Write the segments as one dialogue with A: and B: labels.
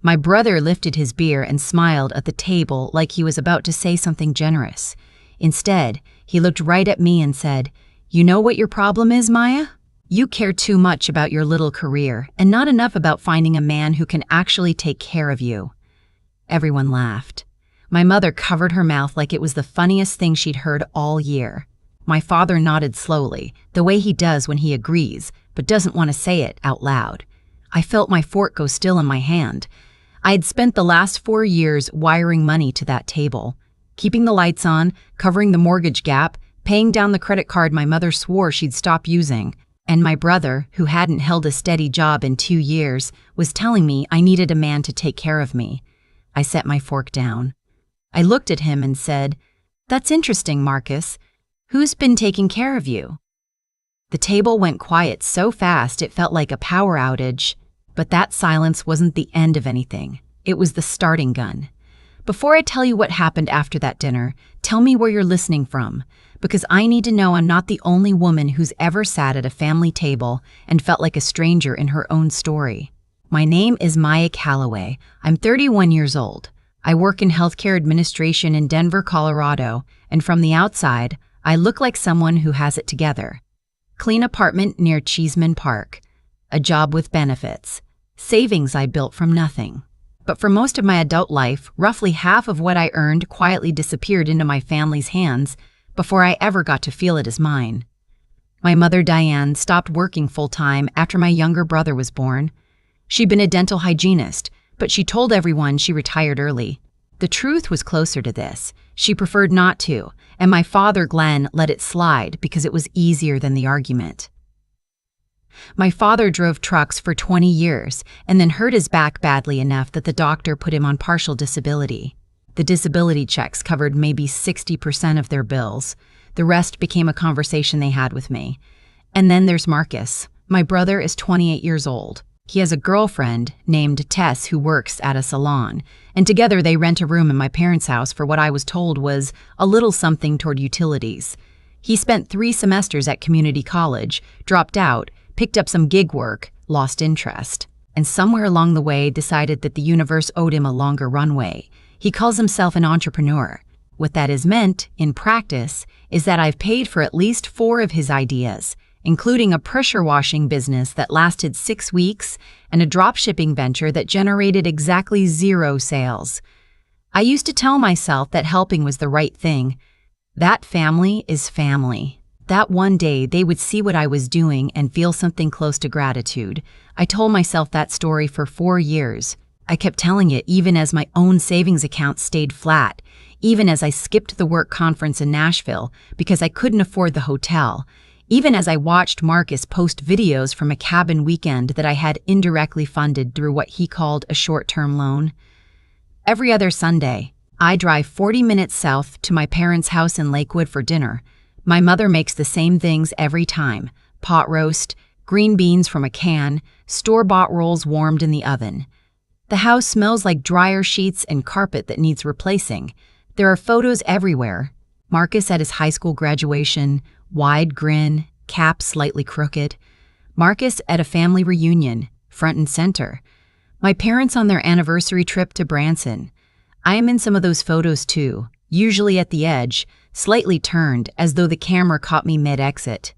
A: My brother lifted his beer and smiled at the table like he was about to say something generous. Instead, he looked right at me and said, "You know what your problem is, Maya? You care too much about your little career and not enough about finding a man who can actually take care of you." Everyone laughed. My mother covered her mouth like it was the funniest thing she'd heard all year. My father nodded slowly, the way he does when he agrees, but doesn't want to say it out loud. I felt my fork go still in my hand. I had spent the last 4 years wiring money to that table, keeping the lights on, covering the mortgage gap, paying down the credit card my mother swore she'd stop using, and my brother, who hadn't held a steady job in 2 years, was telling me I needed a man to take care of me. I set my fork down. I looked at him and said, "That's interesting, Marcus. Who's been taking care of you?" The table went quiet so fast it felt like a power outage, but that silence wasn't the end of anything. It was the starting gun. Before I tell you what happened after that dinner, tell me where you're listening from, because I need to know I'm not the only woman who's ever sat at a family table and felt like a stranger in her own story. My name is Maya Calloway. I'm 31 years old. I work in healthcare administration in Denver, Colorado, and from the outside, I look like someone who has it together. Clean apartment near Cheeseman Park. A job with benefits. Savings I built from nothing. But for most of my adult life, roughly half of what I earned quietly disappeared into my family's hands before I ever got to feel it as mine. My mother, Diane, stopped working full-time after my younger brother was born. She'd been a dental hygienist, but she told everyone she retired early. The truth was closer to this. She preferred not to, and my father, Glenn, let it slide because it was easier than the argument. My father drove trucks for 20 years and then hurt his back badly enough that the doctor put him on partial disability. The disability checks covered maybe 60% of their bills. The rest became a conversation they had with me. And then there's Marcus. My brother is 28 years old. He has a girlfriend named Tess who works at a salon, and together they rent a room in my parents' house for what I was told was a little something toward utilities. He spent 3 semesters at community college, dropped out, picked up some gig work, lost interest, and somewhere along the way decided that the universe owed him a longer runway. He calls himself an entrepreneur. What that has meant, in practice, is that I've paid for at least 4 of his ideas, including a pressure washing business that lasted 6 weeks and a dropshipping venture that generated exactly 0 sales. I used to tell myself that helping was the right thing. That family is family. That one day they would see what I was doing and feel something close to gratitude. I told myself that story for 4 years. I kept telling it even as my own savings account stayed flat, even as I skipped the work conference in Nashville because I couldn't afford the hotel, even as I watched Marcus post videos from a cabin weekend that I had indirectly funded through what he called a short-term loan. Every other Sunday, I drive 40 minutes south to my parents' house in Lakewood for dinner. My mother makes the same things every time: pot roast, green beans from a can, store-bought rolls warmed in the oven. The house smells like dryer sheets and carpet that needs replacing. There are photos everywhere. Marcus at his high school graduation, wide grin, cap slightly crooked. Marcus at a family reunion, front and center. My parents on their anniversary trip to Branson. I am in some of those photos too, usually at the edge, slightly turned as though the camera caught me mid-exit.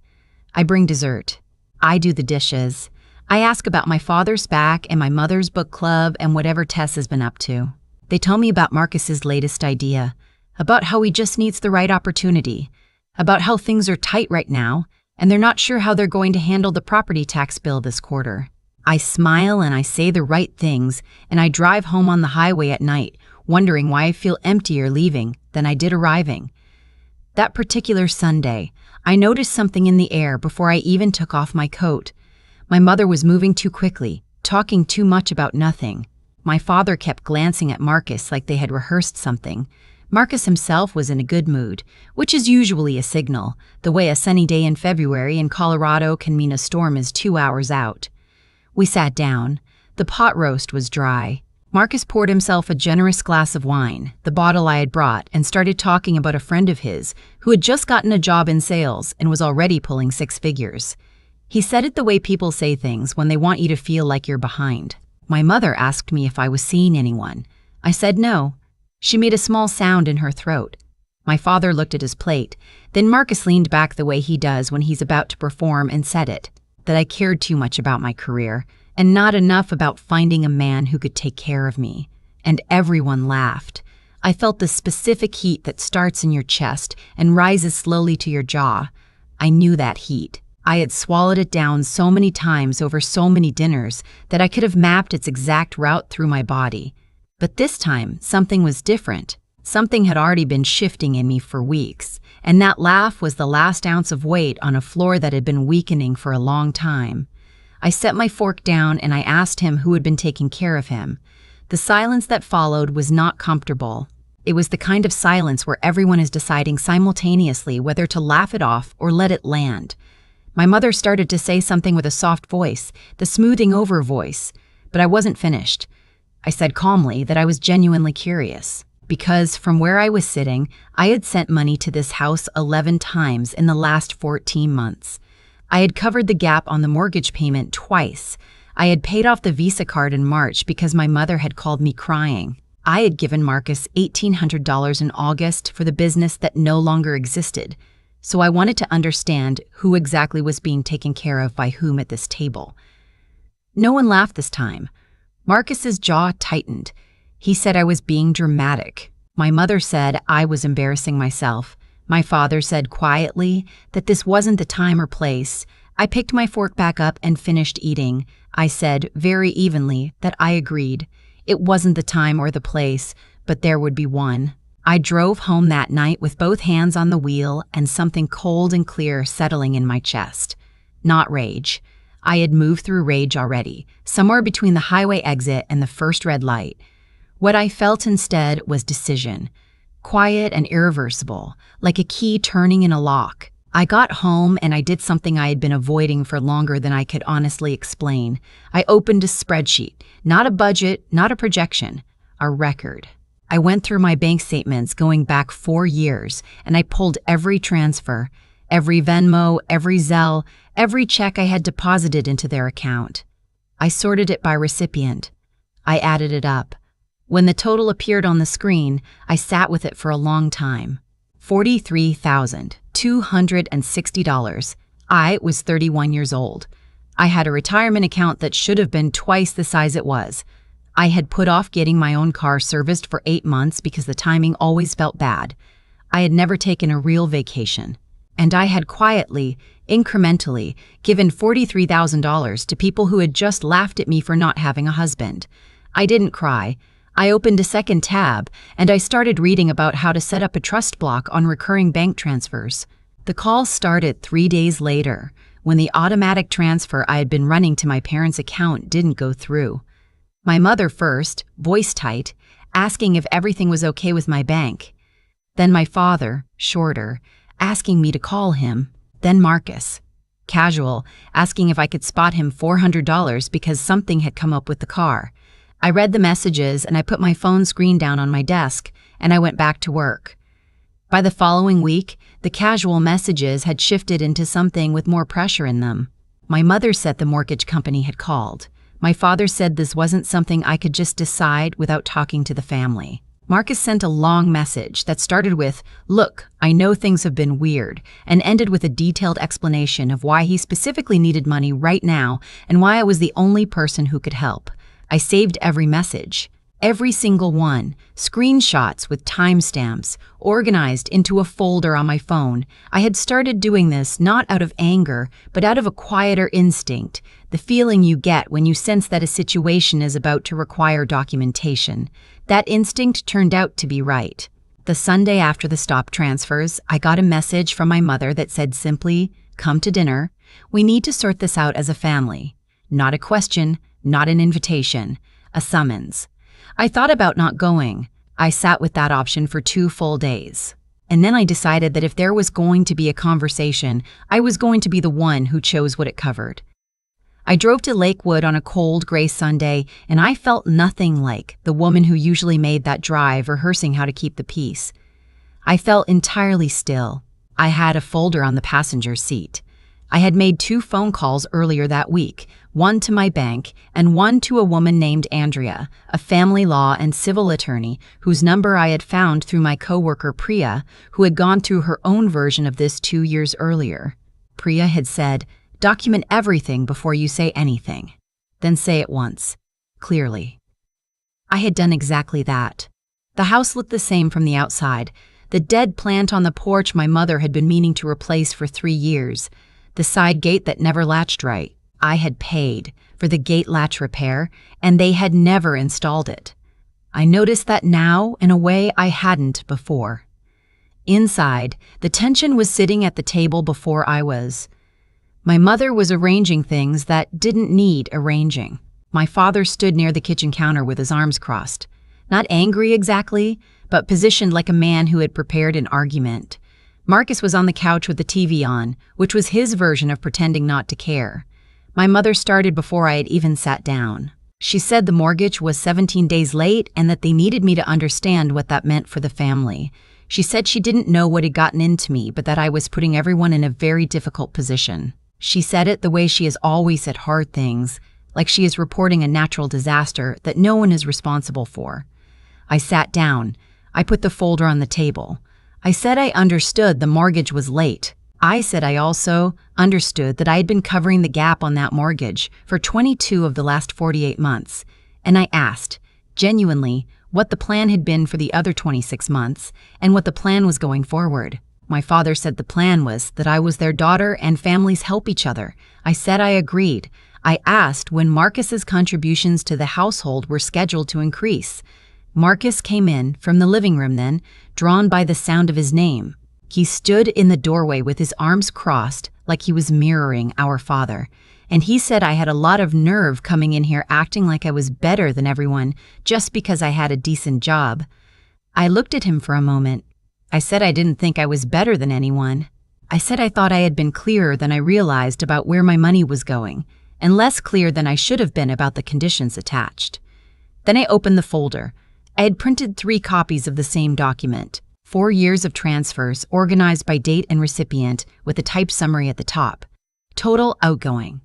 A: I bring dessert. I do the dishes. I ask about my father's back and my mother's book club and whatever Tess has been up to. They tell me about Marcus's latest idea, about how he just needs the right opportunity, about how things are tight right now, and they're not sure how they're going to handle the property tax bill this quarter. I smile and I say the right things, and I drive home on the highway at night, wondering why I feel emptier leaving than I did arriving. That particular Sunday, I noticed something in the air before I even took off my coat. My mother was moving too quickly, talking too much about nothing. My father kept glancing at Marcus like they had rehearsed something. Marcus himself was in a good mood, which is usually a signal, the way a sunny day in February in Colorado can mean a storm is 2 hours out. We sat down. The pot roast was dry. Marcus poured himself a generous glass of wine, the bottle I had brought, and started talking about a friend of his who had just gotten a job in sales and was already pulling 6 figures. He said it the way people say things when they want you to feel like you're behind. My mother asked me if I was seeing anyone. I said no. She made a small sound in her throat. My father looked at his plate. Then Marcus leaned back the way he does when he's about to perform and said it, that I cared too much about my career and not enough about finding a man who could take care of me. And everyone laughed. I felt the specific heat that starts in your chest and rises slowly to your jaw. I knew that heat. I had swallowed it down so many times over so many dinners that I could have mapped its exact route through my body. But this time, something was different. Something had already been shifting in me for weeks, and that laugh was the last ounce of weight on a floor that had been weakening for a long time. I set my fork down and I asked him who had been taking care of him. The silence that followed was not comfortable. It was the kind of silence where everyone is deciding simultaneously whether to laugh it off or let it land. My mother started to say something with a soft voice, the smoothing over voice, but I wasn't finished. I said calmly that I was genuinely curious, because from where I was sitting, I had sent money to this house 11 times in the last 14 months. I had covered the gap on the mortgage payment twice. I had paid off the Visa card in March because my mother had called me crying. I had given Marcus $1,800 in August for the business that no longer existed, so I wanted to understand who exactly was being taken care of by whom at this table. No one laughed this time. Marcus's jaw tightened. He said I was being dramatic. My mother said I was embarrassing myself. My father said quietly that this wasn't the time or place. I picked my fork back up and finished eating. I said very evenly that I agreed. It wasn't the time or the place, but there would be one. I drove home that night with both hands on the wheel and something cold and clear settling in my chest. Not rage. I had moved through rage already, somewhere between the highway exit and the first red light. What I felt instead was decision. Quiet and irreversible, like a key turning in a lock. I got home and I did something I had been avoiding for longer than I could honestly explain. I opened a spreadsheet, not a budget, not a projection, a record. I went through my bank statements going back 4 years, and I pulled every transfer, every Venmo, every Zelle, every check I had deposited into their account. I sorted it by recipient. I added it up. When the total appeared on the screen, I sat with it for a long time. $43,260. I was 31 years old. I had a retirement account that should have been twice the size it was. I had put off getting my own car serviced for 8 months because the timing always felt bad. I had never taken a real vacation. And I had quietly, incrementally, given $43,000 to people who had just laughed at me for not having a husband. I didn't cry. I opened a second tab, and I started reading about how to set up a trust block on recurring bank transfers. The call started 3 days later, when the automatic transfer I had been running to my parents' account didn't go through. My mother first, voice tight, asking if everything was okay with my bank. Then my father, shorter, asking me to call him. Then Marcus, casual, asking if I could spot him $400 because something had come up with the car. I read the messages and I put my phone screen down on my desk and I went back to work. By the following week, the casual messages had shifted into something with more pressure in them. My mother said the mortgage company had called. My father said this wasn't something I could just decide without talking to the family. Marcus sent a long message that started with, "Look, I know things have been weird," and ended with a detailed explanation of why he specifically needed money right now and why I was the only person who could help. I saved every message, every single one, screenshots with timestamps, organized into a folder on my phone. I had started doing this not out of anger, but out of a quieter instinct, the feeling you get when you sense that a situation is about to require documentation. That instinct turned out to be right. The Sunday after the stop transfers, I got a message from my mother that said simply, "Come to dinner. We need to sort this out as a family." Not a question, not an invitation, a summons. I thought about not going. I sat with that option for 2 full days. And then I decided that if there was going to be a conversation, I was going to be the one who chose what it covered. I drove to Lakewood on a cold, gray Sunday, and I felt nothing like the woman who usually made that drive rehearsing how to keep the peace. I felt entirely still. I had a folder on the passenger seat. I had made 2 phone calls earlier that week, one to my bank, and one to a woman named Andrea, a family law and civil attorney whose number I had found through my coworker Priya, who had gone through her own version of this 2 years earlier. Priya had said, "Document everything before you say anything. Then say it once, clearly." I had done exactly that. The house looked the same from the outside. The dead plant on the porch my mother had been meaning to replace for 3 years. The side gate that never latched right. I had paid for the gate latch repair, and they had never installed it. I noticed that now in a way I hadn't before. Inside, the tension was sitting at the table before I was. My mother was arranging things that didn't need arranging. My father stood near the kitchen counter with his arms crossed. Not angry exactly, but positioned like a man who had prepared an argument. Marcus was on the couch with the TV on, which was his version of pretending not to care. My mother started before I had even sat down. She said the mortgage was 17 days late and that they needed me to understand what that meant for the family. She said she didn't know what had gotten into me, but that I was putting everyone in a very difficult position. She said it the way she has always said hard things, like she is reporting a natural disaster that no one is responsible for. I sat down. I put the folder on the table. I said I understood the mortgage was late. I said I also understood that I had been covering the gap on that mortgage for 22 of the last 48 months. And I asked, genuinely, what the plan had been for the other 26 months and what the plan was going forward. My father said the plan was that I was their daughter and families help each other. I said I agreed. I asked when Marcus's contributions to the household were scheduled to increase. Marcus came in from the living room then, drawn by the sound of his name. He stood in the doorway with his arms crossed like he was mirroring our father. And he said I had a lot of nerve coming in here acting like I was better than everyone just because I had a decent job. I looked at him for a moment. I said I didn't think I was better than anyone. I said I thought I had been clearer than I realized about where my money was going, and less clear than I should have been about the conditions attached. Then I opened the folder. I had printed 3 copies of the same document, 4 years of transfers organized by date and recipient with a typed summary at the top. Total outgoing.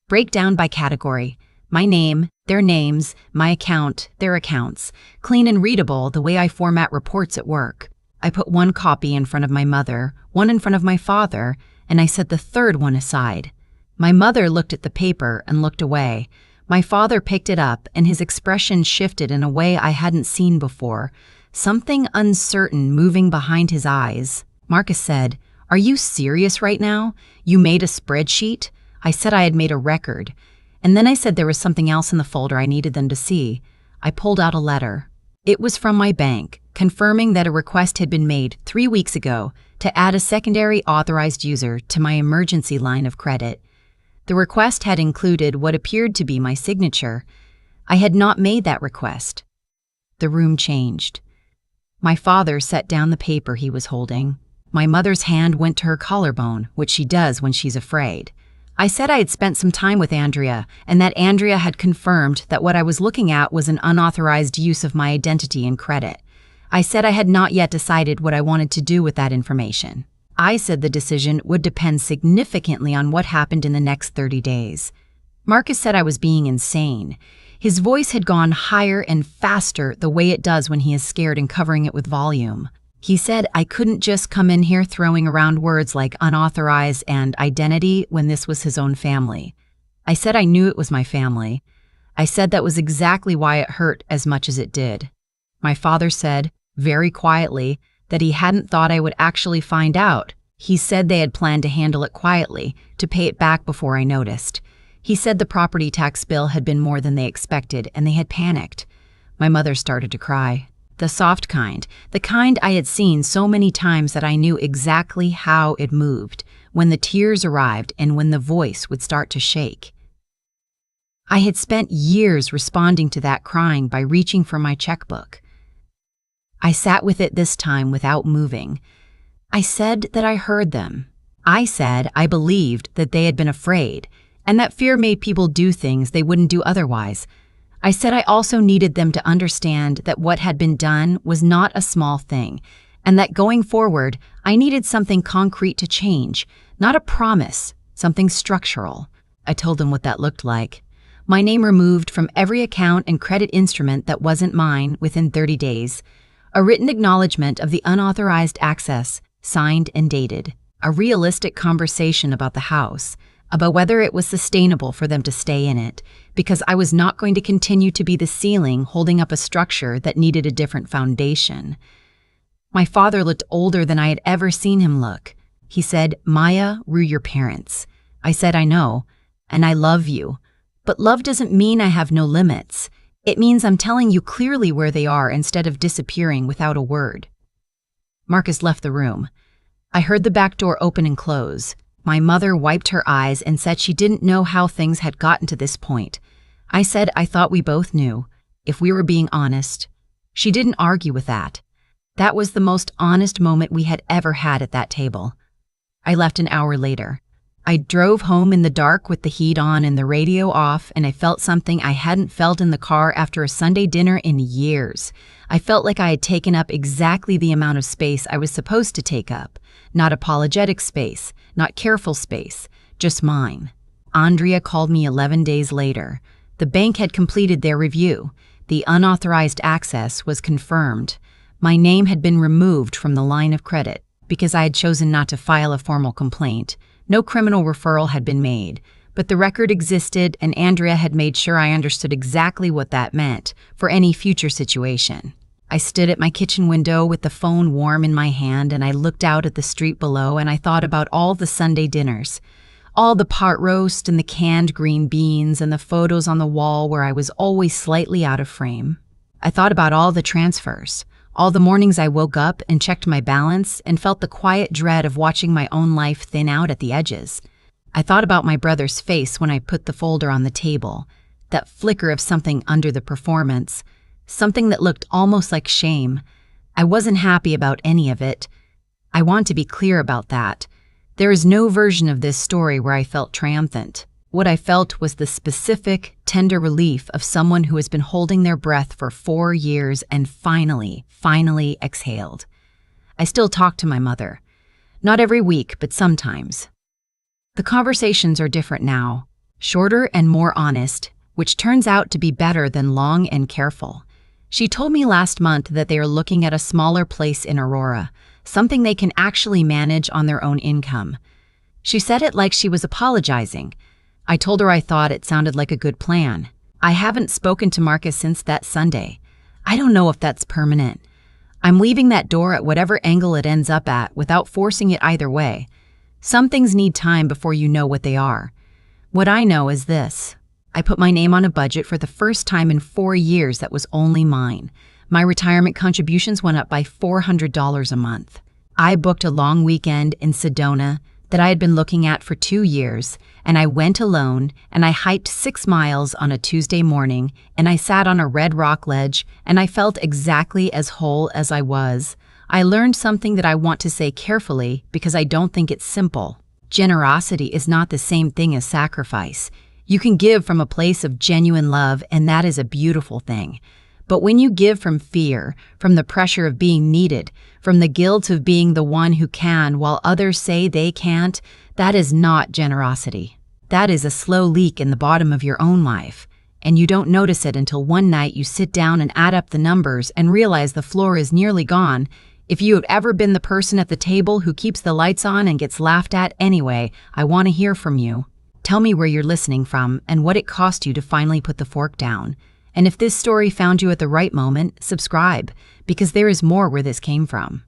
A: Breakdown by category. My name, their names, my account, their accounts. Clean and readable the way I format reports at work. I put 1 copy in front of my mother, 1 in front of my father, and I set the 3rd one aside. My mother looked at the paper and looked away. My father picked it up, and his expression shifted in a way I hadn't seen before, something uncertain moving behind his eyes. Marcus said, "Are you serious right now? You made a spreadsheet?" I said I had made a record, and then I said there was something else in the folder I needed them to see. I pulled out a letter. It was from my bank, confirming that a request had been made 3 weeks ago to add a secondary authorized user to my emergency line of credit. The request had included what appeared to be my signature. I had not made that request. The room changed. My father set down the paper he was holding. My mother's hand went to her collarbone, which she does when she's afraid. I said I had spent some time with Andrea, and that Andrea had confirmed that what I was looking at was an unauthorized use of my identity and credit. I said I had not yet decided what I wanted to do with that information. I said the decision would depend significantly on what happened in the next 30 days. Marcus said I was being insane. His voice had gone higher and faster the way it does when he is scared and covering it with volume. He said I couldn't just come in here throwing around words like unauthorized and identity when this was his own family. I said I knew it was my family. I said that was exactly why it hurt as much as it did. My father said, very quietly, that he hadn't thought I would actually find out. He said they had planned to handle it quietly, to pay it back before I noticed. He said the property tax bill had been more than they expected, and they had panicked. My mother started to cry. The soft kind, the kind I had seen so many times that I knew exactly how it moved, when the tears arrived and when the voice would start to shake. I had spent years responding to that crying by reaching for my checkbook. I sat with it this time without moving. I said that I heard them. I said I believed that they had been afraid, and that fear made people do things they wouldn't do otherwise. I said I also needed them to understand that what had been done was not a small thing, and that going forward, I needed something concrete to change, not a promise, something structural. I told him what that looked like. My name removed from every account and credit instrument that wasn't mine within 30 days. A written acknowledgement of the unauthorized access, signed and dated. A realistic conversation about the house, about whether it was sustainable for them to stay in it, because I was not going to continue to be the ceiling holding up a structure that needed a different foundation. My father looked older than I had ever seen him look. He said, "Maya, we're your parents." I said, "I know, and I love you. But love doesn't mean I have no limits. It means I'm telling you clearly where they are instead of disappearing without a word." Marcus left the room. I heard the back door open and close. My mother wiped her eyes and said she didn't know how things had gotten to this point. I said I thought we both knew, if we were being honest. She didn't argue with that. That was the most honest moment we had ever had at that table. I left an hour later. I drove home in the dark with the heat on and the radio off, and I felt something I hadn't felt in the car after a Sunday dinner in years. I felt like I had taken up exactly the amount of space I was supposed to take up. Not apologetic space, not careful space, just mine. Andrea called me 11 days later. The bank had completed their review. The unauthorized access was confirmed. My name had been removed from the line of credit because I had chosen not to file a formal complaint. No criminal referral had been made, but the record existed, and Andrea had made sure I understood exactly what that meant for any future situation. I stood at my kitchen window with the phone warm in my hand, and I looked out at the street below, and I thought about all the Sunday dinners, all the pot roast and the canned green beans and the photos on the wall where I was always slightly out of frame. I thought about all the transfers, all the mornings I woke up and checked my balance and felt the quiet dread of watching my own life thin out at the edges. I thought about my brother's face when I put the folder on the table, that flicker of something under the performance, something that looked almost like shame. I wasn't happy about any of it. I want to be clear about that. There is no version of this story where I felt triumphant. What I felt was the specific, tender relief of someone who has been holding their breath for 4 years and finally exhaled. I still talk to my mother. Not every week, but sometimes. The conversations are different now, shorter and more honest, which turns out to be better than long and careful. She told me last month that they are looking at a smaller place in Aurora, something they can actually manage on their own income. She said it like she was apologizing. I told her I thought it sounded like a good plan. I haven't spoken to Marcus since that Sunday. I don't know if that's permanent. I'm leaving that door at whatever angle it ends up at without forcing it either way. Some things need time before you know what they are. What I know is this. I put my name on a budget for the first time in 4 years that was only mine. My retirement contributions went up by $400 a month. I booked a long weekend in Sedona that I had been looking at for 2 years, and I went alone, and I hiked 6 miles on a Tuesday morning, and I sat on a red rock ledge, and I felt exactly as whole as I was. I learned something that I want to say carefully because I don't think it's simple. Generosity is not the same thing as sacrifice. You can give from a place of genuine love, and that is a beautiful thing. But when you give from fear, from the pressure of being needed, from the guilt of being the one who can while others say they can't, that is not generosity. That is a slow leak in the bottom of your own life, and you don't notice it until one night you sit down and add up the numbers and realize the floor is nearly gone. If you have ever been the person at the table who keeps the lights on and gets laughed at anyway, I want to hear from you. Tell me where you're listening from and what it cost you to finally put the fork down. And if this story found you at the right moment, subscribe, because there is more where this came from.